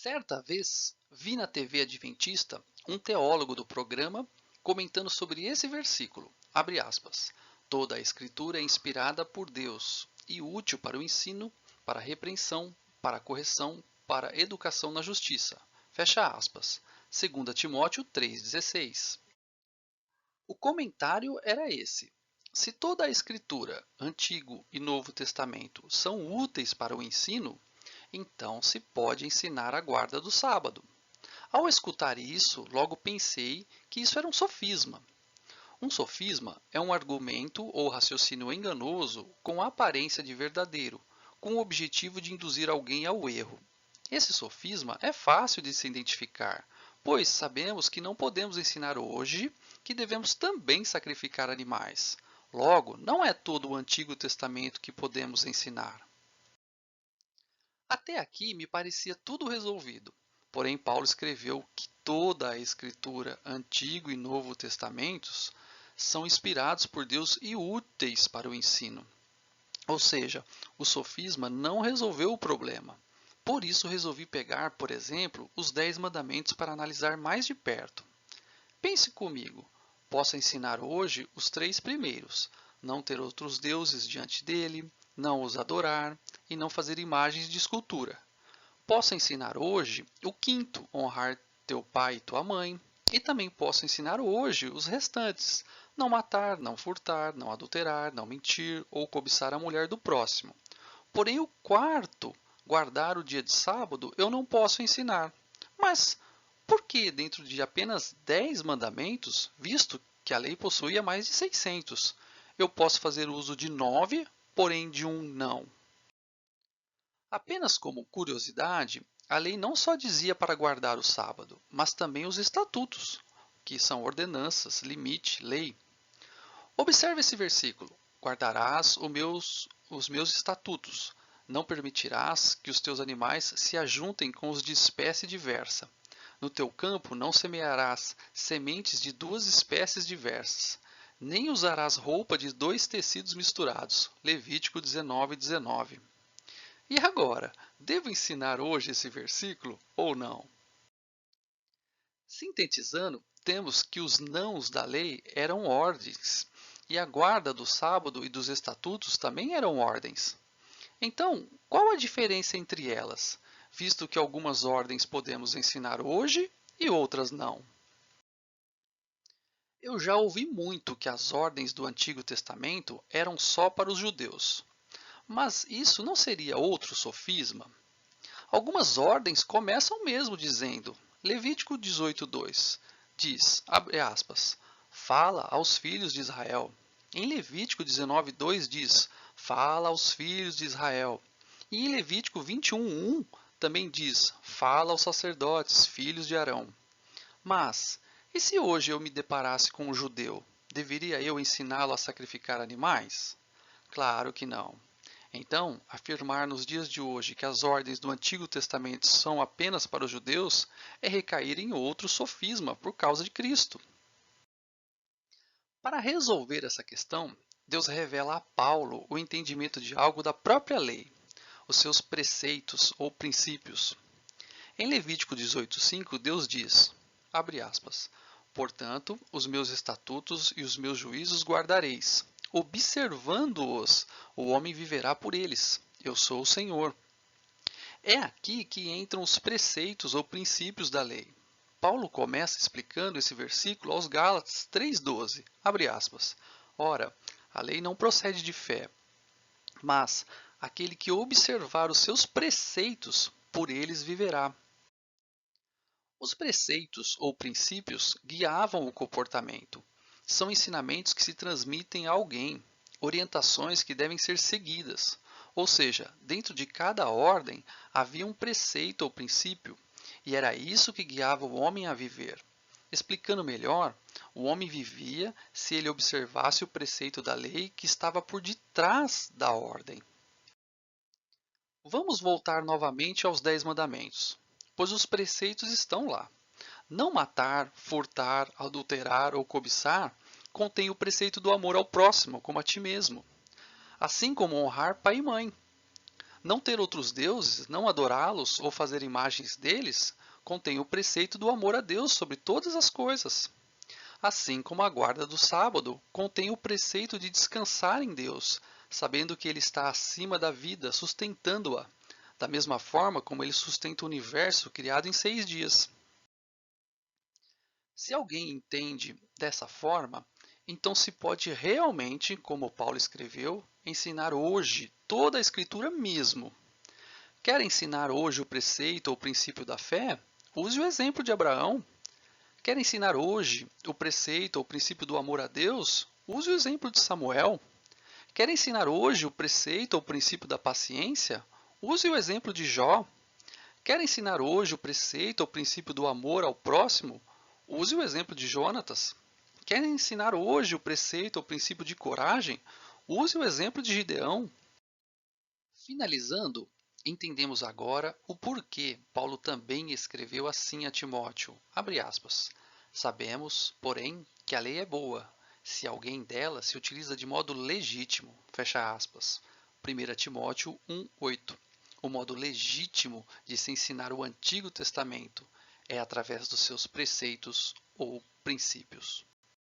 Certa vez, vi na TV Adventista um teólogo do programa comentando sobre esse versículo, abre aspas, toda a escritura é inspirada por Deus e útil para o ensino, para a repreensão, para a correção, para a educação na justiça. Fecha aspas. 2 Timóteo 3,16. O comentário era esse. Se toda a escritura, Antigo e Novo Testamento, são úteis para o ensino, então se pode ensinar a guarda do sábado. Ao escutar isso, logo pensei que isso era um sofisma. Um sofisma é um argumento ou raciocínio enganoso com a aparência de verdadeiro, com o objetivo de induzir alguém ao erro. Esse sofisma é fácil de se identificar, pois sabemos que não podemos ensinar hoje que devemos também sacrificar animais. Logo, não é todo o Antigo Testamento que podemos ensinar. Até aqui me parecia tudo resolvido. Porém, Paulo escreveu que toda a Escritura, Antigo e Novo Testamentos, são inspirados por Deus e úteis para o ensino. Ou seja, o sofisma não resolveu o problema. Por isso resolvi pegar, por exemplo, os 10 mandamentos para analisar mais de perto. Pense comigo. Posso ensinar hoje os 3 primeiros: não ter outros deuses diante dele, não os adorar e não fazer imagens de escultura. Posso ensinar hoje o quinto, honrar teu pai e tua mãe. E também posso ensinar hoje os restantes: não matar, não furtar, não adulterar, não mentir ou cobiçar a mulher do próximo. Porém, o quarto, guardar o dia de sábado, eu não posso ensinar. Mas por que dentro de apenas 10 mandamentos, visto que a lei possuía mais de 600, eu posso fazer uso de 9, porém de um não? Apenas como curiosidade, a lei não só dizia para guardar o sábado, mas também os estatutos, que são ordenanças, limite, lei. Observe esse versículo: guardarás os meus estatutos, não permitirás que os teus animais se ajuntem com os de espécie diversa. No teu campo não semearás sementes de duas espécies diversas, nem usarás roupa de dois tecidos misturados. Levítico 19:19. E agora, devo ensinar hoje esse versículo ou não? Sintetizando, temos que os nãos da lei eram ordens, e a guarda do sábado e dos estatutos também eram ordens. Então, qual a diferença entre elas, visto que algumas ordens podemos ensinar hoje e outras não? Eu já ouvi muito que as ordens do Antigo Testamento eram só para os judeus. Mas isso não seria outro sofisma? Algumas ordens começam mesmo dizendo, Levítico 18:2, diz, abre aspas, fala aos filhos de Israel. Em Levítico 19:2 diz, fala aos filhos de Israel. E em Levítico 21:1 também diz, fala aos sacerdotes, filhos de Arão. Mas, e se hoje eu me deparasse com um judeu? Deveria eu ensiná-lo a sacrificar animais? Claro que não. Então, afirmar nos dias de hoje que as ordens do Antigo Testamento são apenas para os judeus é recair em outro sofisma por causa de Cristo. Para resolver essa questão, Deus revela a Paulo o entendimento de algo da própria lei, os seus preceitos ou princípios. Em Levítico 18:5, Deus diz, abre aspas, portanto, os meus estatutos e os meus juízos guardareis. Observando-os, o homem viverá por eles. Eu sou o Senhor. É aqui que entram os preceitos ou princípios da lei. Paulo começa explicando esse versículo aos Gálatas 3:12. Abre aspas. Ora, a lei não procede de fé, mas aquele que observar os seus preceitos, por eles viverá. Os preceitos ou princípios guiavam o comportamento. São ensinamentos que se transmitem a alguém, orientações que devem ser seguidas. Ou seja, dentro de cada ordem havia um preceito ou princípio, e era isso que guiava o homem a viver. Explicando melhor, o homem vivia se ele observasse o preceito da lei que estava por detrás da ordem. Vamos voltar novamente aos 10 mandamentos, pois os preceitos estão lá. Não matar, furtar, adulterar ou cobiçar contém o preceito do amor ao próximo, como a ti mesmo, assim como honrar pai e mãe. Não ter outros deuses, não adorá-los ou fazer imagens deles, contém o preceito do amor a Deus sobre todas as coisas. Assim como a guarda do sábado contém o preceito de descansar em Deus, sabendo que Ele está acima da vida, sustentando-a, da mesma forma como Ele sustenta o universo criado em 6 dias. Se alguém entende dessa forma, então se pode realmente, como Paulo escreveu, ensinar hoje toda a Escritura mesmo. Quer ensinar hoje o preceito ou princípio da fé? Use o exemplo de Abraão. Quer ensinar hoje o preceito ou princípio do amor a Deus? Use o exemplo de Samuel. Quer ensinar hoje o preceito ou princípio da paciência? Use o exemplo de Jó. Quer ensinar hoje o preceito ou princípio do amor ao próximo? Use o exemplo de Jonatas. Quer ensinar hoje o preceito ou princípio de coragem? Use o exemplo de Gideão. Finalizando, entendemos agora o porquê Paulo também escreveu assim a Timóteo. Abre aspas. Sabemos, porém, que a lei é boa, se alguém dela se utiliza de modo legítimo. Fecha aspas. 1 Timóteo 1:8. O modo legítimo de se ensinar o Antigo Testamento é através dos seus preceitos ou princípios.